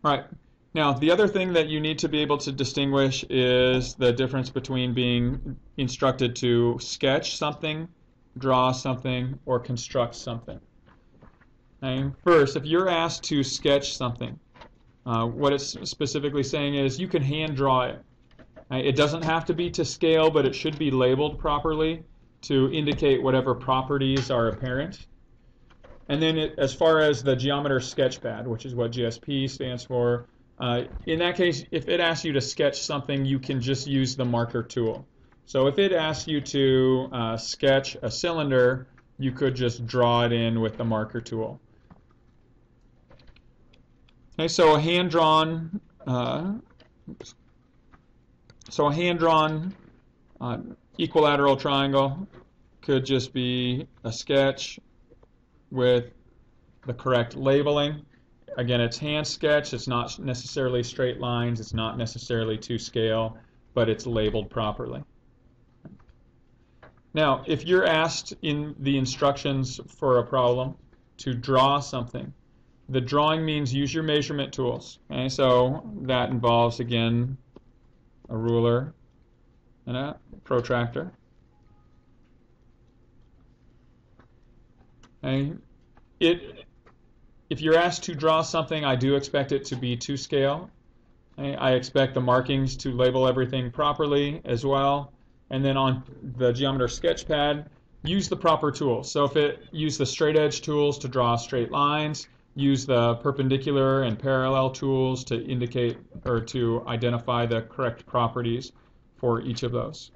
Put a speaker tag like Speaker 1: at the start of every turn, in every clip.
Speaker 1: All right. Now, the other thing that you need to be able to distinguish is the difference between being instructed to sketch something, draw something, or construct something. Okay? First, if you're asked to sketch something, what it's specifically saying is you can hand draw it. It doesn't have to be to scale, but it should be labeled properly to indicate whatever properties are apparent. And then as far as the Geometer Sketchpad, which is what GSP stands for, in that case, if it asks you to sketch something, you can just use the marker tool. So if it asks you to sketch a cylinder, you could just draw it in with the marker tool. Okay, so a hand-drawn equilateral triangle could just be a sketch with the correct labeling. Again, it's hand sketch. It's not necessarily straight lines. It's not necessarily to scale, but it's labeled properly. Now, if you're asked in the instructions for a problem to draw something, the drawing means use your measurement tools. Okay, so that involves, again, a ruler and a protractor. Okay. If you're asked to draw something, I do expect it to be to scale. Okay. I expect the markings to label everything properly as well. And then on the Geometer Sketchpad, use the proper tools. So use the straight edge tools to draw straight lines, use the perpendicular and parallel tools to indicate or to identify the correct properties for each of those.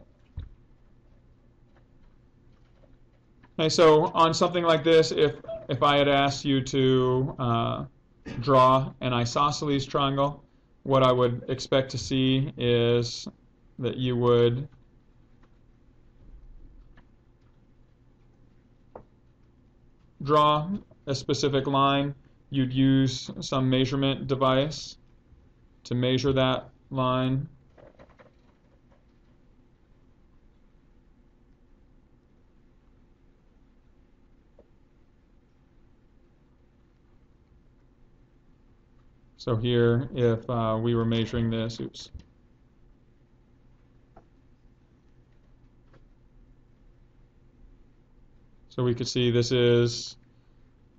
Speaker 1: Okay, so on something like this, if I had asked you to draw an isosceles triangle, what I would expect to see is that you would draw a specific line. You'd use some measurement device to measure that line. So here, if we were measuring this, oops. So we could see this is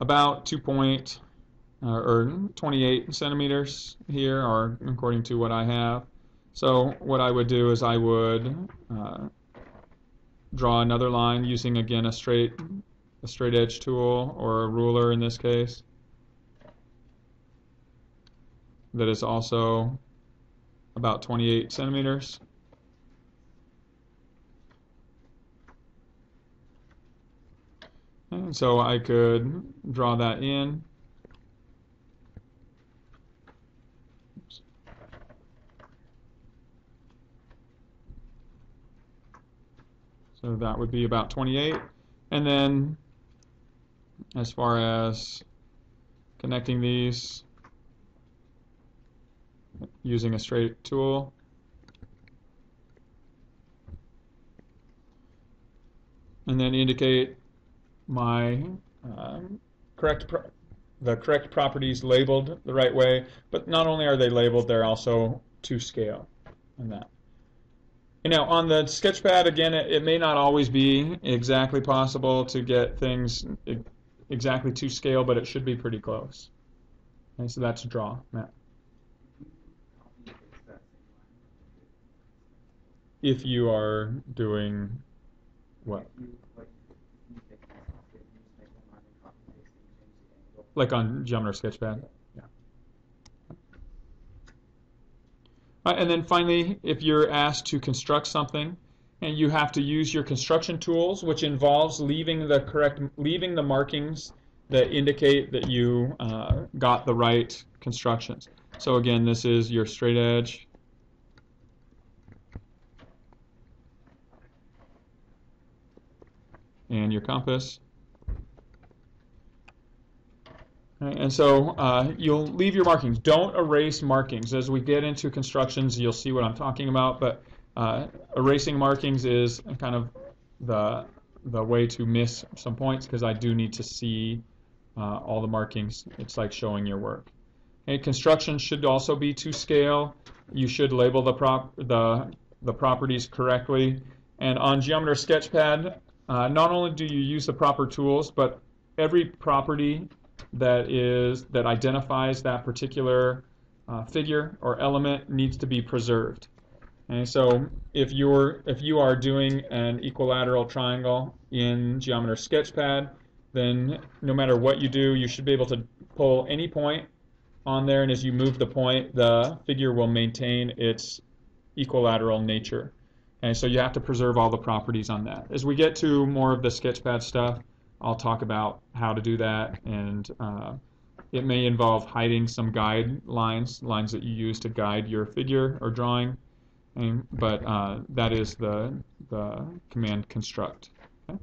Speaker 1: about 28 centimeters here, or according to what I have. So what I would do is I would draw another line using, again, a straight edge tool, or a ruler in this case, that is also about 28 centimeters. And so I could draw that in. Oops. So that would be about 28. And then as far as connecting these using a straight tool, and then indicate my the correct properties labeled the right way. But not only are they labeled, they're also to scale in that. And now on the Sketchpad, again, it may not always be exactly possible to get things exactly to scale, but it should be pretty close. Okay, so that's draw, Matt. If you are doing what? Like on Geometer Sketchpad? Yeah. And then finally, if you're asked to construct something, and you have to use your construction tools, which involves leaving the markings that indicate that you got the right constructions. So again, this is your straight edge. And your compass. And so you'll leave your markings. Don't erase markings. As we get into constructions, you'll see what I'm talking about. But erasing markings is kind of the way to miss some points, because I do need to see all the markings. It's like showing your work. Okay, construction should also be to scale. You should label the properties correctly. And on Geometer Sketchpad, not only do you use the proper tools, but every property that identifies that particular figure or element needs to be preserved. And so if you are doing an equilateral triangle in Geometer Sketchpad, then no matter what you do, you should be able to pull any point on there, and as you move the point, the figure will maintain its equilateral nature. And so you have to preserve all the properties on that. As we get to more of the Sketchpad stuff, I'll talk about how to do that, and it may involve hiding some guidelines, lines that you use to guide your figure or drawing, but that is the command construct. Okay?